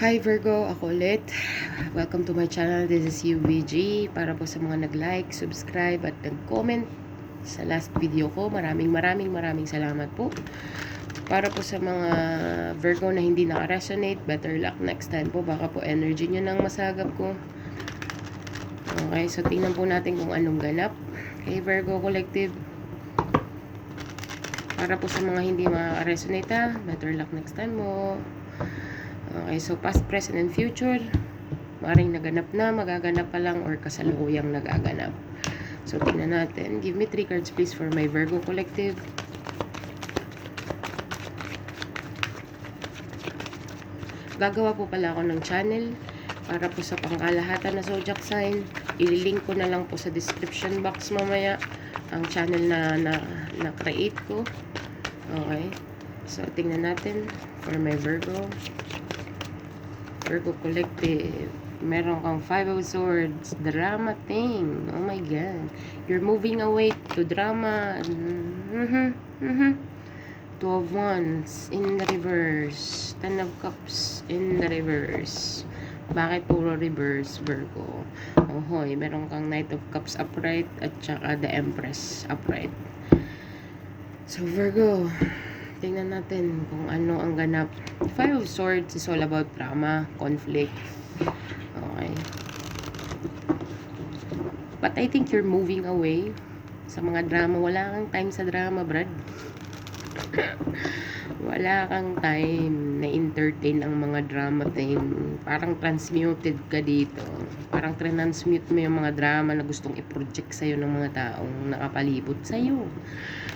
Hi Virgo, ako ulit. Welcome to my channel. This is UVG. Para po sa mga nag-like, subscribe at nag-comment sa last video ko, maraming salamat po. Para po sa mga Virgo na hindi naka-resonate, better luck next time po. Baka po energy nyo nang masagap ko. Okay, so tingnan po natin kung anong ganap kay Virgo Collective. Para po sa mga hindi maka-resonate, better luck next time mo. Okay, so past, present, and future, maring naganap na, magaganap pa lang, or kasalukuyang nagaganap. So, tingnan natin. Give me 3 cards please for my Virgo Collective. Gagawa po pala ako ng channel para po sa pangkalahatan na zodiac sign. Ililink ko na lang po sa description box mamaya ang channel na create ko. Okay. So, tingnan natin for my Virgo Collective. Meron kang 5 of Swords, drama thing. Oh my God. You're moving away to drama. 2 of Wands in the reverse. 10 of Cups in the reverse. Bakit puro reverse, Virgo? Ohoy, meron kang Knight of Cups upright at saka the Empress upright. So, Virgo, tingnan natin kung ano ang ganap. 5 of Swords is all about drama, conflict. Okay. But I think you're moving away sa mga drama. Wala kang time sa drama, Brad. Wala kang time na entertain ang mga drama thing. Parang transmuted ka dito. Parang transmute mo yung mga drama na gustong i-project sa'yo ng mga taong nakapalibot sa'yo.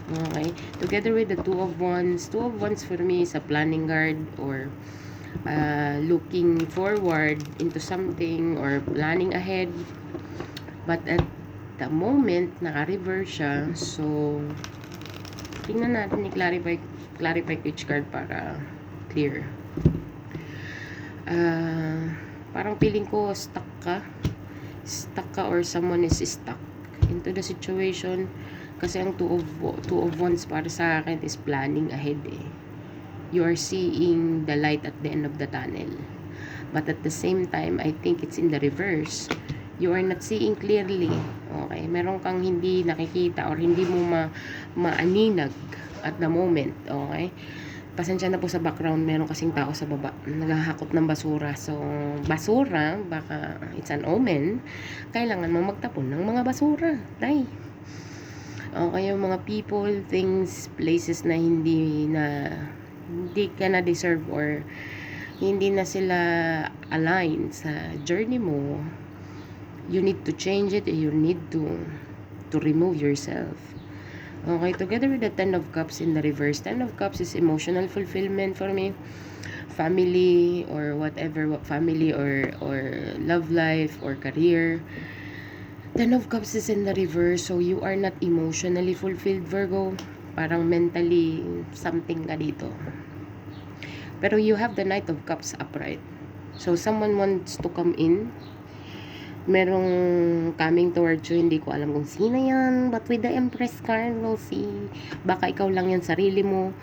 Okay? Together with the 2 of Wands. 2 of Wands for me is a planning guard or looking forward into something or planning ahead. But at the moment, naka-reverse siya. So, tingnan natin, i-clarify each card para clear. Parang feeling ko stuck ka or someone is stuck into the situation kasi ang 2 of Wands para sa akin is planning ahead You are seeing the light at the end of the tunnel, but at the same time I think it's in the reverse. You are not seeing clearly. Okay, meron kang hindi nakikita or hindi mo maaninag at the moment. Okay, pasensya na po sa background, meron kasing tao sa baba naghahakot ng basura. So, basura, baka it's an omen. Kailangan mo magtapon ng mga basura. Day. Okay, yung mga people, things, places na hindi ka na deserve or hindi na sila align sa journey mo, you need to change it. You need to remove yourself. Okay, together with the 10 of Cups in the reverse. 10 of Cups is emotional fulfillment for me. Family or whatever, family or love life or career. 10 of Cups is in the reverse, so you are not emotionally fulfilled, Virgo. Parang mentally something ka dito. Pero you have the Knight of Cups upright. So, someone wants to come in. Merong coming towards you. Hindi ko alam kung sino yan. But with the Empress card, we'll see. Baka ikaw lang yan, sarili mo.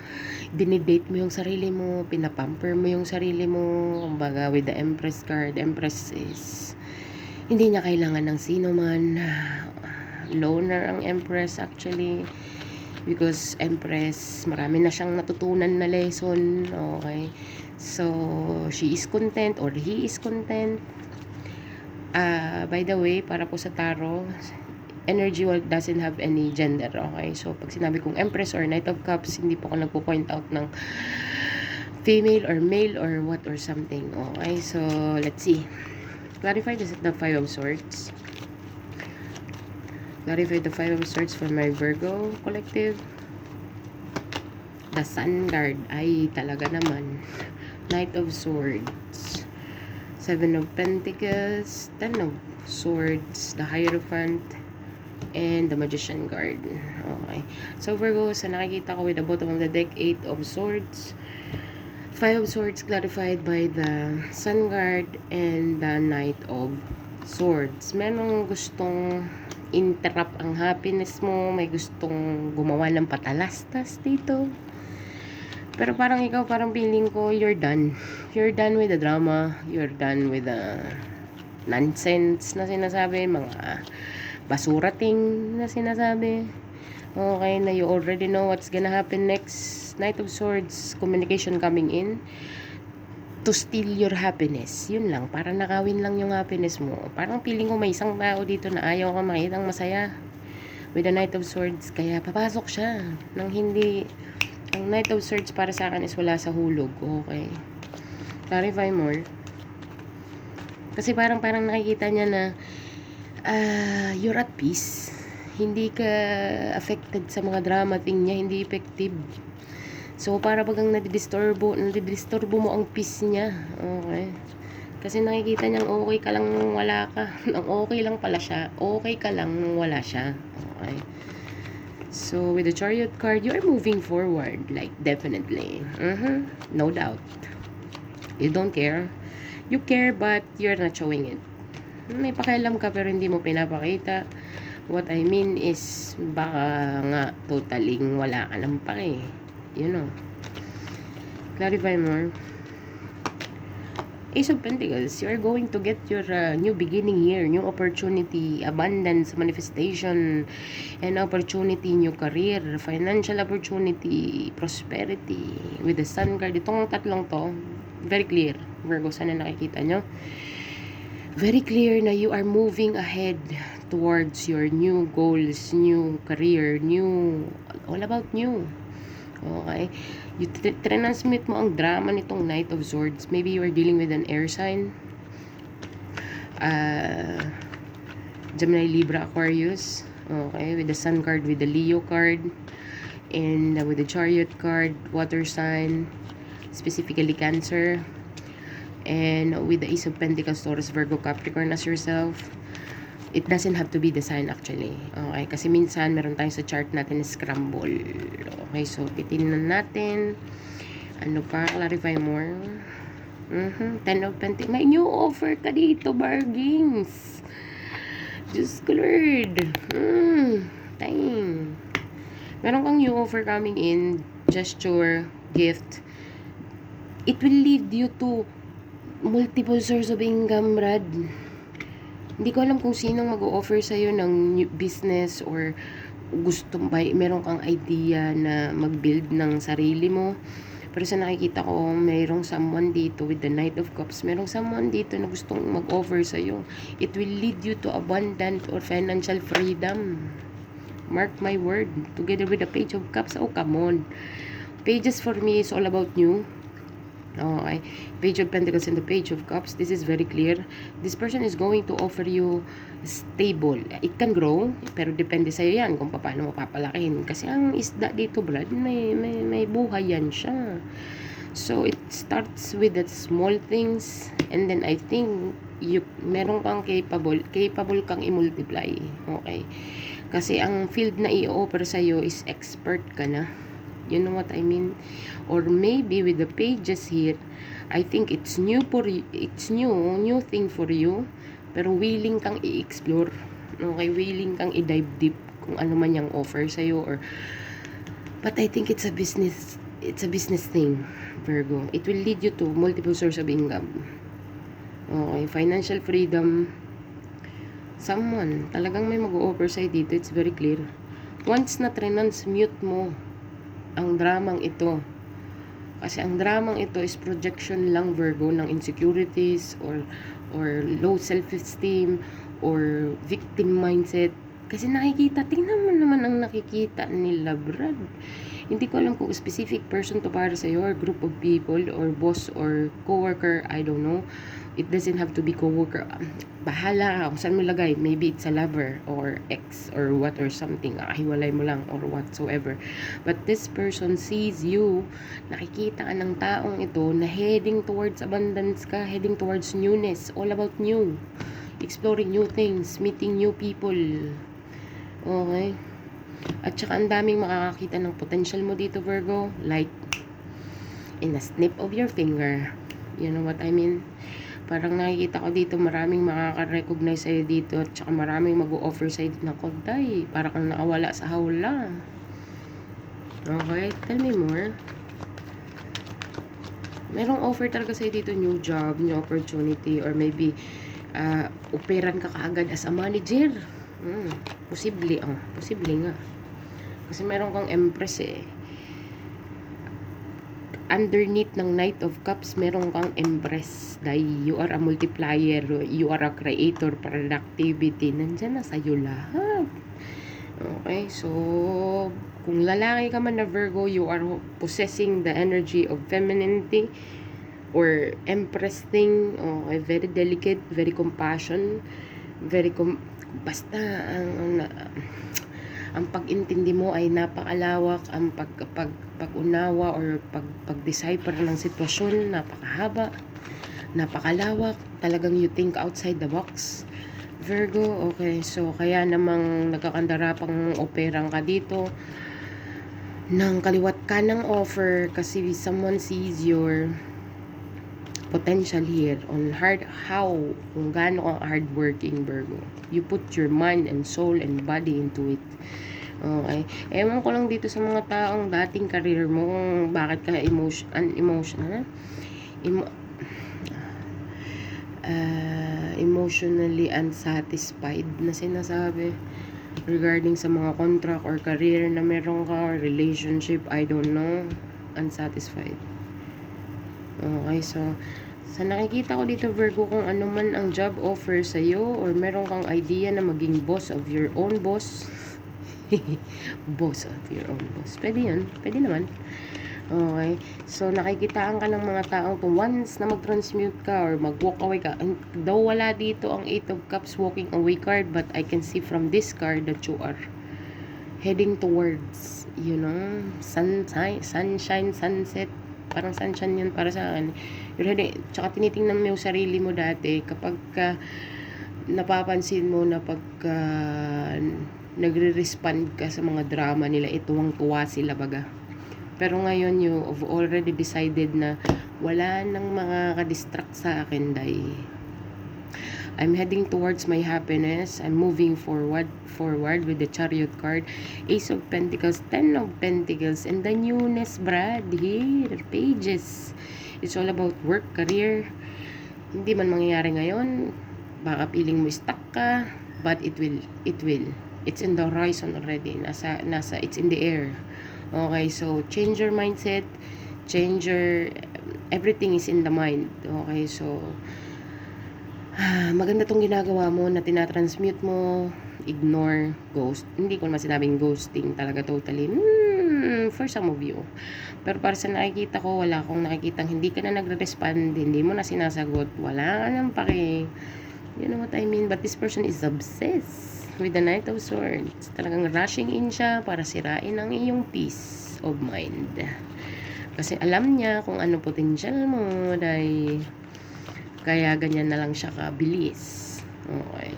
Dinidate mo yung sarili mo. Pinapamper mo yung sarili mo. Kumbaga, with the Empress card, Empress is hindi niya kailangan ng sino man. Loner ang Empress actually. Because Empress, marami na siyang natutunan na lesson. Okay. So, she is content or he is content. By the way, para po sa tarot, energy doesn't have any gender. Okay. So, pag sinabi kong Empress or Knight of Cups, hindi po ako nagpo-point out ng female or male or what or something. Okay. So, let's see. Clarify the 5 of Swords. Clarify the 5 of Swords for my Virgo Collective. The Sun Guard. Ay, talaga naman. Knight of Swords. 7 of Pentacles. 10 of Swords. The Hierophant. And the Magician Guard. Okay. So, Virgo, sa nakikita ko with the bottom of the deck, 8 of Swords. 5 of Swords clarified by the Sun Guard and the Knight of Swords. Merong gustong interrupt ang happiness mo, may gustong gumawa ng patalastas dito. Pero parang ikaw, parang feeling ko, you're done. You're done with the drama. You're done with the nonsense na sinasabi. Mga basurating na sinasabi. Okay, na you already know what's gonna happen next. Knight of Swords, communication coming in to steal your happiness. Yun lang, parang nakawin lang yung happiness mo. Parang feeling ko may isang tao dito na ayaw ka makitang masaya with the Knight of Swords. Kaya papasok siya nang hindi. Ang Knight of Swords para sa akin is wala sa hulog. Okay. Clarify more. Kasi parang nakikita niya na you're at peace. Hindi ka affected sa mga drama thing niya. Hindi effective. So, para bagang nadidisturbo mo ang peace niya. Okay. Kasi nakikita niyang okay ka lang nung wala ka. Ang okay lang pala siya. Okay ka lang nung wala siya. Okay. So, with the Chariot card, you are moving forward. Like, definitely. No doubt. You don't care. You care, but you're not showing it. May pakialam ka, pero hindi mo pinapakita. What I mean is, baka nga, totaling wala ka ng pake. You know. Clarify more. Ace of Pentacles, you are going to get your new beginning here, new opportunity, abundance, manifestation, and opportunity in your career, financial opportunity, prosperity, with the Sun card. Itong tatlong to, very clear. Virgo, sana nakikita nyo. Very clear na you are moving ahead towards your new goals, new career, new, all about new. Okay? You transmit mo ang drama nitong Knight of Swords. Maybe you are dealing with an air sign. Gemini, Libra, Aquarius. Okay? With the Sun card, with the Leo card. And with the Chariot card, water sign. Specifically Cancer. And with the Ace of Pentacles, Taurus, Virgo, Capricorn as yourself. It doesn't have to be the sign actually. Okay, kasi minsan meron tayo sa chart natin na scramble. Okay, so titingnan natin. Ano pa? Clarify more. Ten of Pentacles. May new offer ka dito, bargains. Diyos ko, Lord. Dang. Meron kang new offer coming in. Gesture, gift. It will lead you to multiple source of income, Brad. Hindi ko alam kung sinong mag-o-offer sa'yo ng new business or meron kang idea na mag-build ng sarili mo. Pero sa nakikita ko, mayroong someone dito with the Knight of Cups. Merong someone dito na gustong mag-offer sa'yo. It will lead you to abundant or financial freedom. Mark my word. Together with the Page of Cups. Oh, come on. Pages for me is all about you. Okay. Page of Pentacles and the Page of Cups. This is very clear. This person is going to offer you stable. It can grow, pero depende sa'yo yan kung paano mo papalakin. Kasi ang isda dito, Brad, may buhay yan siya. So, it starts with the small things, and then I think meron kang capable kang i-multiply. Okay. Kasi ang field na i-offer sa'yo is expert ka na. You know what I mean? Or maybe with the pages here, I think it's new thing for you, pero willing kang i-explore. Okay, willing kang i-dive deep kung ano man yung offer sa'yo, but I think it's a business thing, Virgo. It will lead you to multiple source of income. Okay, financial freedom. Someone, talagang may mag-o-offer sa'yo dito, it's very clear. Once na transmute mo ang dramang ito, kasi ang dramang ito is projection lang, Virgo, ng insecurities or low self-esteem or victim mindset. Kasi nakikita, tingnan mo naman ang nakikita nila, Brad. Hindi ko alam kung specific person to para sa'yo or group of people or boss or coworker, I don't know. It doesn't have to be coworker. Bahala ka kung saan mo lagay. Maybe it's a lover or ex or what or something. Hiwalay mo lang or whatsoever. But this person sees you. Nakikita ka ng taong ito na heading towards abundance ka, heading towards newness. All about new. Exploring new things, meeting new people. Okay? At saka ang daming makakakita ng potential mo dito, Virgo. Like, in a snip of your finger. You know what I mean? Parang nakikita ko dito, maraming makaka-recognize sa'yo dito at saka maraming mag-o-offer sa'yo dito ng konday. Para kang nakawala sa hawla. Okay, tell me more. Merong offer talaga sa'yo dito, new job, new opportunity, or maybe operan ka kaagad as a manager. Posible, posible nga. Kasi meron kang Empress eh. Underneath ng Knight of Cups, meron kang Empress. Dahil you are a multiplier, you are a creator, productivity. Nandyan na sa'yo lahat. Okay, so kung lalaki ka man na Virgo, you are possessing the energy of femininity or Empress thing. Okay, very delicate, very compassion, basta ang pag-intindi mo ay napakalawak, ang pag-unawa or pag-decipher ng sitwasyon napakahaba, napakalawak, talagang you think outside the box, Virgo. Okay, so kaya namang nagkakandara pang operang ka dito ng kaliwat ka ng offer kasi someone sees your potential here on kung gaano kang hardworking, Virgo. You put your mind and soul and body into it. Okay. Ewan ko lang dito sa mga taong dating career mo kung bakit ka emotionally unsatisfied na sinasabi regarding sa mga contract or career na meron ka or relationship, I don't know, unsatisfied. Okay, so sa nakikita ko dito, Virgo, kung ano man ang job offer sa'yo or meron kang idea na maging boss of your own boss. Boss of your own boss. Pwede yun. Pwede naman. Okay. So, nakikitaan ka ng mga taong to once na mag-transmute ka or mag-walk away ka. And though wala dito ang 8 of Cups walking away card, but I can see from this card that you are heading towards, sunshine, sunset. Parang sunshine yun para sa akin. Tsaka tinitingnan mo yung sarili mo dati kapag napapansin mo na pagka nagre-respond ka sa mga drama nila, tuwang-tuwa sila baga. Pero ngayon, you've already decided na wala nang mga ka-distract sa akin, dahil I'm heading towards my happiness. I'm moving forward with the Chariot card, Ace of Pentacles, 10 of Pentacles, and the newness, Brad, here, pages. It's all about work, career. Hindi man mangyayari ngayon, baka piling mo stuck ka, but it will. It's in the horizon already. It's in the air. Okay, so change your mindset, everything is in the mind. Okay, so maganda tong ginagawa mo na tinatransmute mo, ignore, ghost. Hindi ko naman sinabing ghosting talaga totally. For some of you. Pero para sa nakikita ko, wala akong nakikitang hindi ka na nagre-respond, hindi mo na sinasagot, wala ka nang pake. You know what I mean? But this person is obsessed with the Knight of Swords. Talagang rushing in siya para sirain ang iyong peace of mind. Kasi alam niya kung ano potential mo, dahil kaya ganyan na lang siya kabilis. Okay.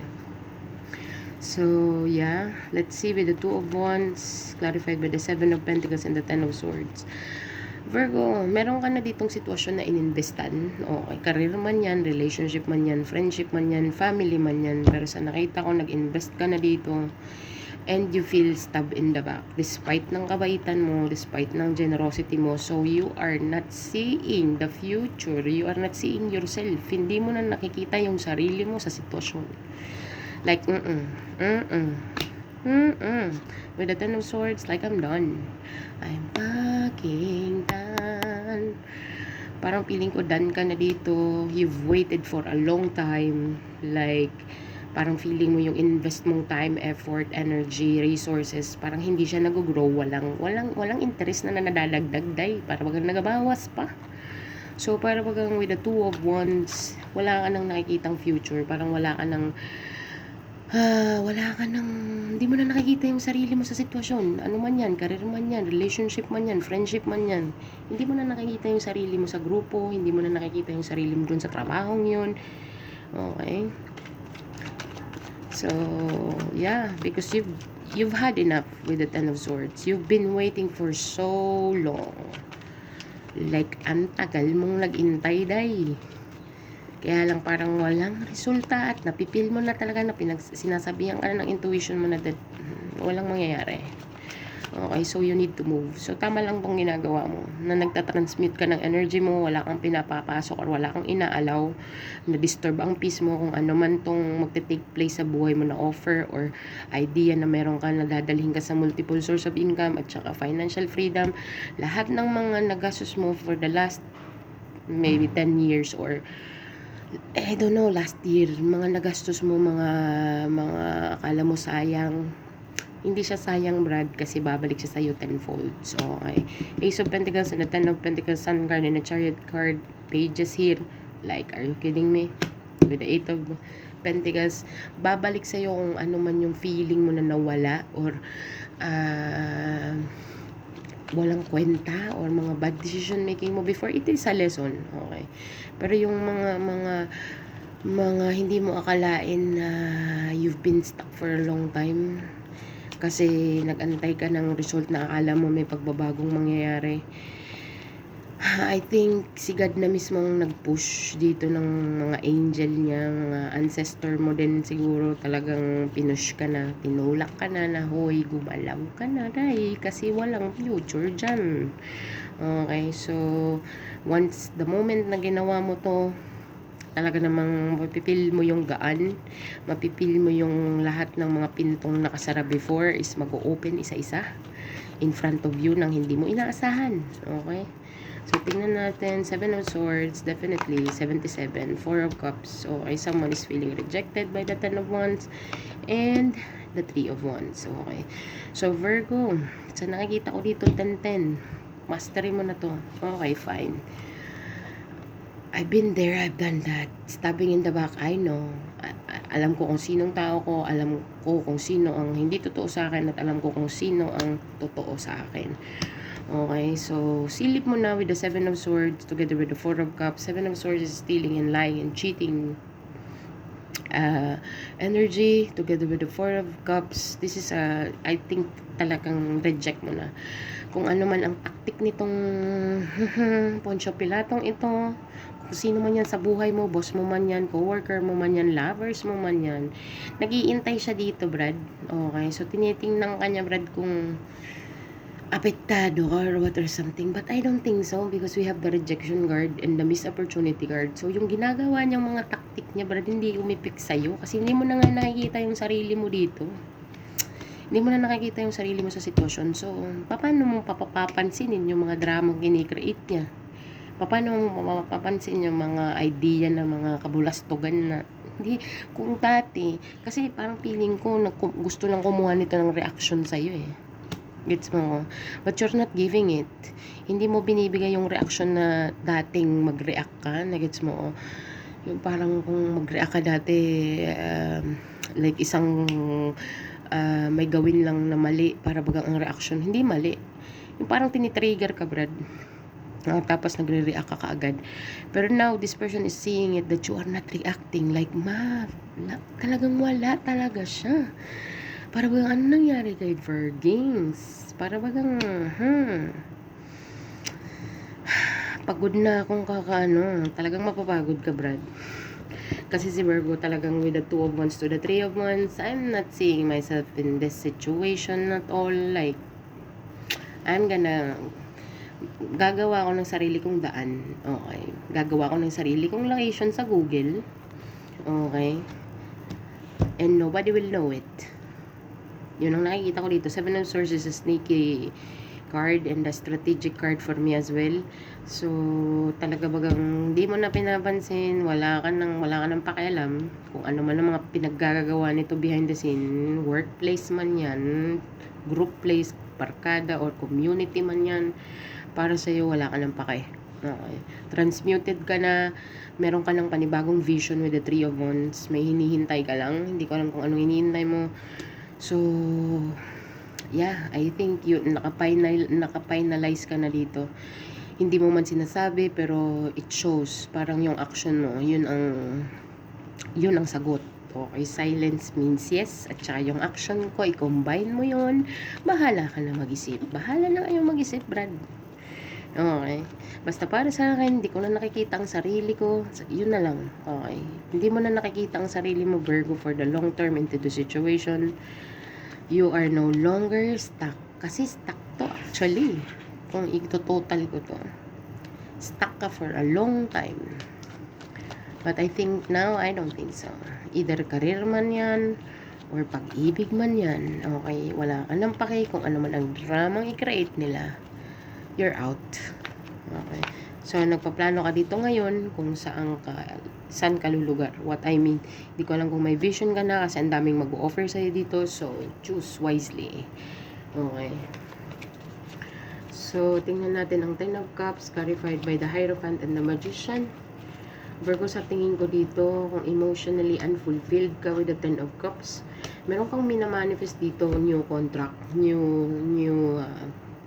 So, yeah. Let's see with the 2 of Wands, clarified by the 7 of Pentacles and the 10 of Swords. Virgo, meron ka na ditong sitwasyon na ininvestan. Okay, career man yan, relationship man yan, friendship man yan, family man yan. Pero sa nakita ko, nag-invest ka na dito and you feel stabbed in the back. Despite ng kabaitan mo, despite ng generosity mo, so you are not seeing the future. You are not seeing yourself. Hindi mo na nakikita yung sarili mo sa sitwasyon. Like, with the 10 of Swords, like, I'm done. I'm fucking done. Parang feeling ko done ka na dito. You've waited for a long time. Like, parang feeling mo yung invest mong time, effort, energy, resources, parang hindi siya nag-grow. Walang interest na nadadagdag, day. Parang wag nagabawas pa. So, parang wag with the 2 of Wands, wala ka nang nakikitang future. Parang wala ka nang hindi mo na nakikita yung sarili mo sa sitwasyon. Ano man yan, career man yan, relationship man yan, friendship man yan. Hindi mo na nakikita yung sarili mo sa grupo, hindi mo na nakikita yung sarili mo dun sa trabahong yun. Okay? So, yeah, because you've had enough with the 10 of Swords. You've been waiting for so long. Like, ang tagal mong nag-intay, day. Kaya lang parang walang resulta at napipil mo na talaga na sinasabihan ka na ng intuition mo na that walang mangyayari. Okay, so you need to move. So, tama lang tong ginagawa mo, na nagtatransmute ka ng energy mo, wala kang pinapapasok or wala kang inaalaw, na disturb ang peace mo, kung ano man tong magte-take place sa buhay mo na offer or idea na meron ka na dadalhin ka sa multiple source of income at saka financial freedom. Lahat ng mga nagastos mo for the last maybe 10 years or I don't know, last year, mga nagastos mo, mga akala mo sayang, hindi siya sayang, Brad, kasi babalik siya sa'yo tenfold. So, okay. Ace of Pentacles and the Ten of Pentacles, Sun card and the Chariot card, pages here. Like, are you kidding me? With the Eight of Pentacles, babalik sa'yo kung ano man yung feeling mo na nawala or walang kwenta or mga bad decision making mo before. It is a lesson, okay. Pero yung mga hindi mo akalain na you've been stuck for a long time kasi nag-antay ka ng result na akala mo may pagbabagong mangyayari. I think si God na mismong nag-push dito ng mga angel niya, mga ancestor mo din siguro, talagang pinush ka na, tinulak ka na, na hoy, gumalaw ka na dahil kasi walang future dyan. Okay, so once the moment na ginawa mo to, talaga namang mapipil mo yung gaan, mapipil mo yung lahat ng mga pintong nakasara before is mag-o-open isa-isa in front of you nang hindi mo inaasahan. Okay? So, tingnan natin, 7 of Swords, definitely, 77, 4 of Cups. Okay, someone is feeling rejected by the 10 of Wands, and the 3 of Wands. Okay. So, Virgo, sa nakikita ko dito, 10-10. Mastery mo na to. Okay, fine. I've been there, I've done that. Stabbing in the back, I know. Alam ko kung sinong tao ko, alam ko kung sino ang hindi totoo sa akin, at alam ko kung sino ang totoo sa akin. Okay, so silip mo na with the 7 of Swords together with the 4 of Cups. 7 of Swords is stealing and lying and cheating energy together with the 4 of Cups. This is I think talagang reject mo na kung ano man ang taktik nitong Poncio Pilatong ito, kung sino man yan sa buhay mo, boss mo man yan, co-worker mo man yan, lovers mo man yan, nag-iintay siya dito, Brad. Okay, so tinitingnan kanya, Brad, kung apektado or what or something, but I don't think so because we have the rejection card and the missed opportunity card. So yung ginagawa niyang mga taktik niya, Brad, hindi umipik sa'yo kasi hindi mo na nga nakikita yung sarili mo dito. Hindi mo na nakikita yung sarili mo sa sitwasyon. So, paano mo papapansinin yung mga dramang kinikreate niya? Paano mo mapapansin yung mga idea na mga kabulastugan na hindi, kung dati, kasi parang feeling ko gusto lang kumuha nito ng reaction sa'yo eh. Gets mo? But you're not giving it. Hindi mo binibigay yung reaction na dating mag-react ka. Gets mo? Yung parang kung mag-react ka dati, like isang may gawin lang na mali para bagang ang reaction. Hindi mali. Yung parang tinitrigger ka, Brad. Tapos nagre-react ka kaagad. Pero now, this person is seeing it that you are not reacting. Like, talagang wala talaga siya. Para bagang ano nangyari kay Virgins? Para bagang, pagod na akong kakaano. Talagang mapapagod ka, Brad. Kasi si Virgo talagang with the 2 of Wands to the 3 of Wands, I'm not seeing myself in this situation at all. Like, gagawa ko ng sarili kong daan. Okay. Gagawa ko ng sarili kong location sa Google. Okay. And nobody will know it. Yun ang nakikita ko dito. 7 of Swords is a sneaky card and a strategic card for me as well. So, talaga bagang di mo na pinapansin, wala ka nang pakialam kung ano man ang mga pinaggagawa nito behind the scene, workplace man yan, group place, barkada, or community man yan, para sa'yo wala ka nang pake. Okay. Transmuted ka na, meron ka ng panibagong vision with the 3 of Wands, may hinihintay ka lang, hindi ko alam kung anong hinihintay mo. So, yeah, I think naka-finalize ka na dito. Hindi mo man sinasabi, pero it shows. Parang yung action mo, yun ang sagot. Okay, silence means yes. At saka yung action ko, i-combine mo yun. Bahala ka na mag-isip. Bahala na kayong mag-isip, Brad. Okay. Basta para sa akin, hindi ko na nakikita ang sarili ko. Yun na lang. Okay. Hindi mo na nakikita ang sarili mo, Virgo, for the long term into the situation. You are no longer stuck. Kasi stuck to actually. Kung ito-total ko to. Stuck ka for a long time. But I think now, I don't think so. Either career man yan, or pag-ibig man yan. Okay, wala ka nang pake kung ano man ang dramang i-create nila. You're out. Okay. So, nagpaplano ka dito ngayon kung saan ka lulugar. What I mean, hindi ko alam kung may vision ka na kasi ang daming mag-offer sa'yo dito. So, choose wisely. Okay. So, tingnan natin ang Ten of Cups clarified by the Hierophant and the Magician. Virgo, sa tingin ko dito, kung emotionally unfulfilled ka with the Ten of Cups, meron kang minamanifest dito, new contract,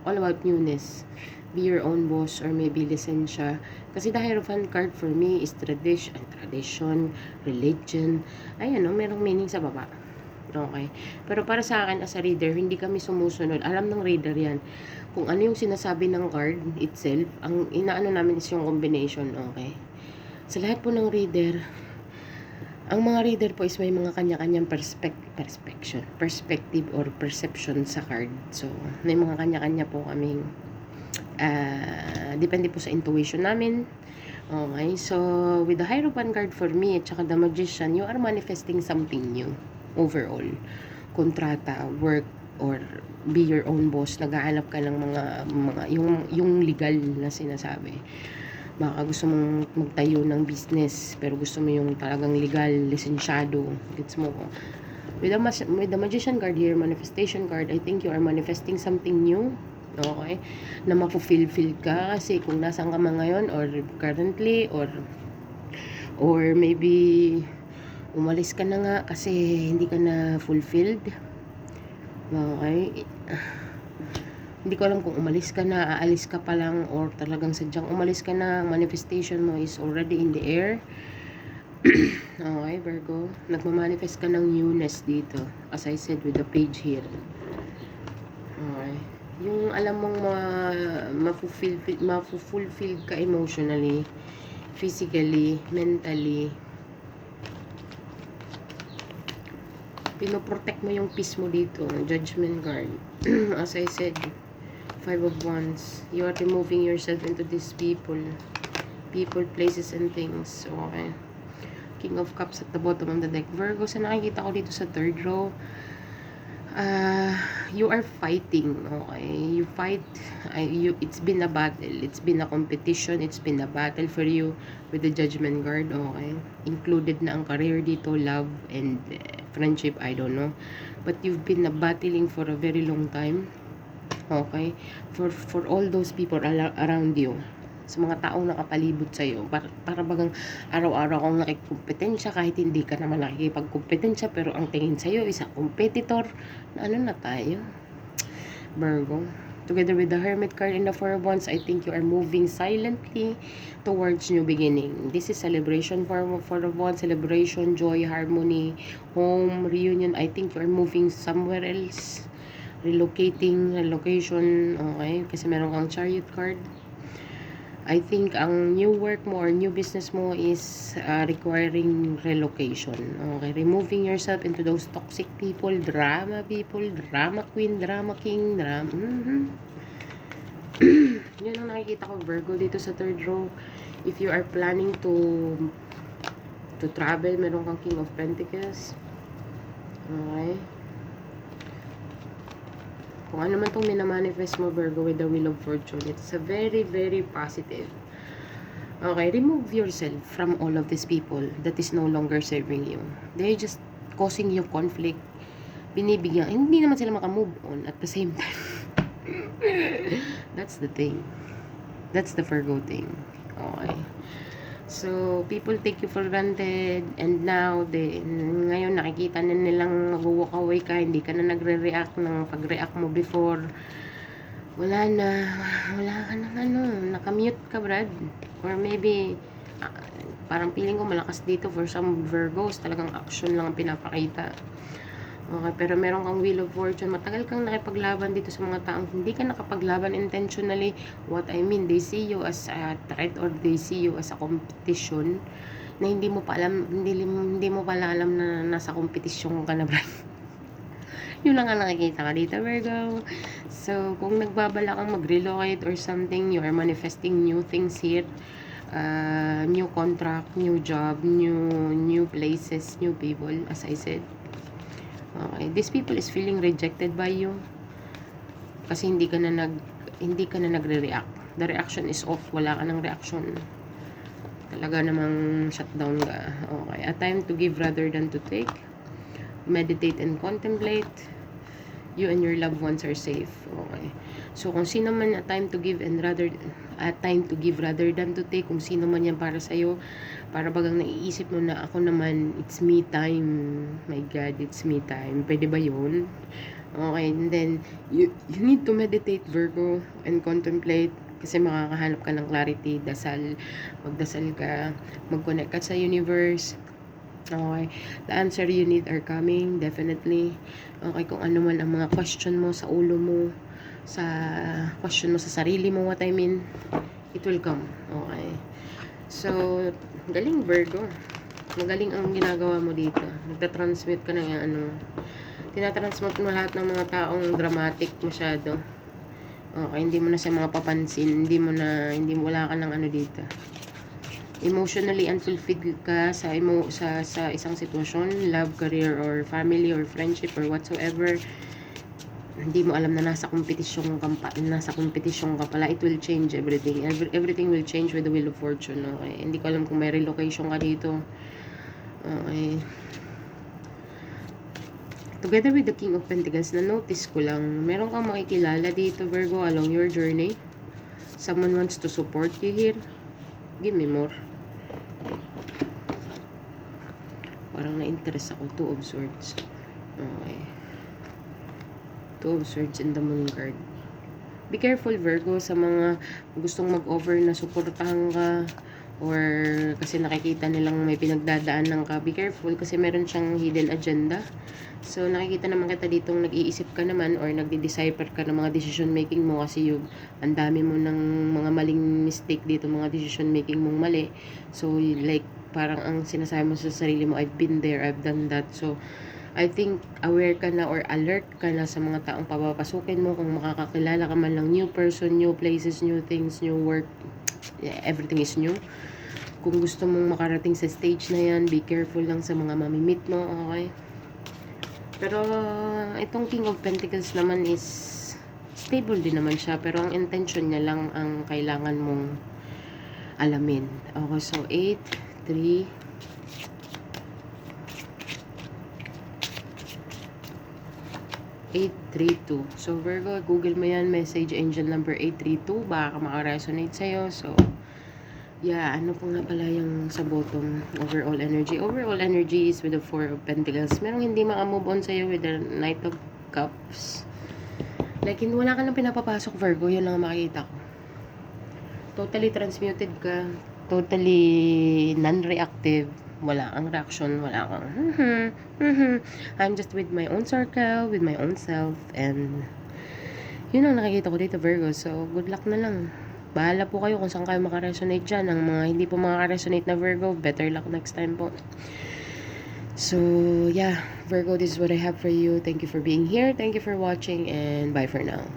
all about newness. Be your own boss or maybe lisensya. Kasi the Hierophant card for me is tradition, religion. Ayan, no, merong meaning sa baba. Okay. Pero para sa akin, as a reader, hindi kami sumusunod. Alam ng reader yan. Kung ano yung sinasabi ng card itself, ang inaano namin is yung combination, okay? Sa lahat po ng reader, ang mga reader po is may mga kanya-kanyang perspective or perception sa card. So, may mga kanya-kanya po kaming depende po sa intuition namin. Okay, so with the Hierophant card for me at saka the Magician, you are manifesting something new overall. Kontrata, work, or be your own boss. Nag-aanap ka ng mga yung legal na sinasabi. Baka gusto mong magtayo ng business, pero gusto mo yung talagang legal, lisensyado. Gets mo ko? With the Magician card here, manifestation card, I think you are manifesting something new. Okay? Na mapufulfill ka kasi kung nasaan ka man ngayon or currently or maybe umalis ka na nga kasi hindi ka na fulfilled. Okay? Hindi ko alam kung umalis ka na, aalis ka pa lang, or talagang sadyang umalis ka na, manifestation mo is already in the air. Okay, Virgo. Nagmamanifest ka ng newness dito. As I said with the page here. Okay. Yung alam mong mapufulfill ka emotionally, physically, mentally. Pinoprotect mo yung peace mo dito. Judgment card. As I said, 5 of Wands. You are removing yourself into these people, places, and things. Okay. King of Cups at the bottom of the deck. Virgo, sa nakikita ko dito sa third row, you are fighting. Okay. You fight. It's been a battle. It's been a competition. It's been a battle for you with the Judgment card. Okay. Included na ang career dito, love, and friendship. I don't know. But you've been battling for a very long time. Okay? For all those people around you. Sa mga taong nakapalibot sa'yo. Para bagang araw-araw kang nakikumpetensya kahit hindi ka naman nakikipagkumpetensya, pero ang tingin sa'yo isang competitor. Ano na tayo? Virgo. Together with the Hermit card in the Four of Wands, I think you are moving silently towards new beginning. This is celebration for Four of Wands, celebration, joy, harmony, home, reunion. I think you are moving somewhere else. Relocating, relocation, okay? Kasi meron kang Chariot card. I think ang new work mo or new business mo is requiring relocation. Okay? Removing yourself into those toxic people, drama queen, drama king, drama. Yun ang nakikita ko, Virgo, dito sa third row. If you are planning to travel, meron kang King of Pentacles. Okay? Kung ano man itong minamanifest mo, Virgo, with the Wheel of Fortune, it's a very, very positive. Okay, remove yourself from all of these people that is no longer serving you. They're just causing you conflict. Binibigyan, hindi naman sila makamove on at the same time. That's the thing. That's the Virgo thing. Okay. So, people take you for granted, and now, ngayon nakikita na nilang mag-walk away ka, hindi ka na nagre-react ng pag-react mo before. Wala ka na nakamute ka, Brad. Or maybe, parang feeling ko malakas dito for some Virgos, talagang action lang ang pinapakita. Okay, pero meron kang Wheel of Fortune. Matagal kang nakipaglaban dito sa mga taong hindi ka nakapaglaban intentionally. What I mean, they see you as a threat or they see you as a competition na hindi mo pala alam na nasa kompetisyon ka na, Brad. Yun lang ang nakikita ka dito, Virgo. So, kung nagbabala kang mag-relocate or something, you are manifesting new things here. New contract, new job, new places, new people, as I said. Okay, these people is feeling rejected by you kasi hindi ka na nagre-react. The reaction is off, wala ka ng reaction. Talaga namang shutdown ka. Okay, a time to give rather than to take. Meditate and contemplate. You and your loved ones are safe. Okay. So kung sino man a time to give rather than to take, kung sino man yan para sa iyo, para bagang naiisip mo na ako naman, it's me time. My God, it's me time. Pwede ba 'yun? Okay, and then you need to meditate, Virgo, and contemplate kasi makakahanap ka ng clarity. Magdasal ka, mag-connect ka sa universe. Okay. The answer you need are coming, definitely. Okay, kung ano man ang mga question mo sa ulo mo, sa question mo sa sarili mo, what I mean, it will come. Okay. So, galing, Virgo. Magaling ang ginagawa mo dito. Nagtatransmit ka na yung tinatransmit mo lahat ng mga taong dramatic masyado. Okay, hindi mo na siya mga papansin, hindi wala ka ng dito. Emotionally unfulfilled ka sa isang sitwasyon, love, career, or family, or friendship, or whatsoever. Hindi mo alam na nasa kompetisyon ka pala. It will change everything. Everything will change with the wheel of fortune. Okay? Hindi ko alam kung may relocation ka dito. Okay. Together with the King of Pentacles, na-notice ko lang, meron kang makikilala dito, Virgo, along your journey. Someone wants to support you here. Give me more. Parang na-interest ako. Two of Swords. Okay. Two of Swords in the Moon card. Be careful, Virgo, sa mga gustong mag-over na suportahan ka or kasi nakikita nilang may pinagdadaanan ka. Be careful kasi meron siyang hidden agenda. So, nakikita naman kita ditong nag-iisip ka naman or nagde-decipher ka ng mga decision making mo kasi ang dami mo ng mga maling mistake dito, mga decision making mong mali. So, like, parang ang sinasabi mo sa sarili mo, I've been there, I've done that. So, I think aware ka na or alert ka na sa mga taong papapasukin mo kung makakakilala ka man lang new person, new places, new things, new work. Yeah, everything is new. Kung gusto mong makarating sa stage na yan, be careful lang sa mga mamimit mo, okay? Pero itong King of Pentacles naman is stable din naman siya, pero ang intention niya lang ang kailangan mong alamin. Okay, so 8, 3, 832. So, Virgo, Google mo yan, message angel number 832. Baka makaresonate sa'yo. So, yeah, ano po nga pala yung sa bottom overall energy? Overall energy is with the 4 of Pentacles. Merong hindi maka-move on sa'yo with the Knight of Cups. Like, wala ka nang pinapapasok, Virgo. Yun lang ang makikita ko. Totally transmuted ka. Totally non-reactive. Wala kang reaction, wala kang I'm just with my own circle, with my own self, and yun ang nakikita ko dito, Virgo. So, good luck na lang. Bahala po kayo kung saan kayo makaresonate dyan. Ang mga hindi po makaresonate na Virgo, better luck next time po. So, yeah, Virgo, this is what I have for you. Thank you for being here. Thank you for watching, and bye for now.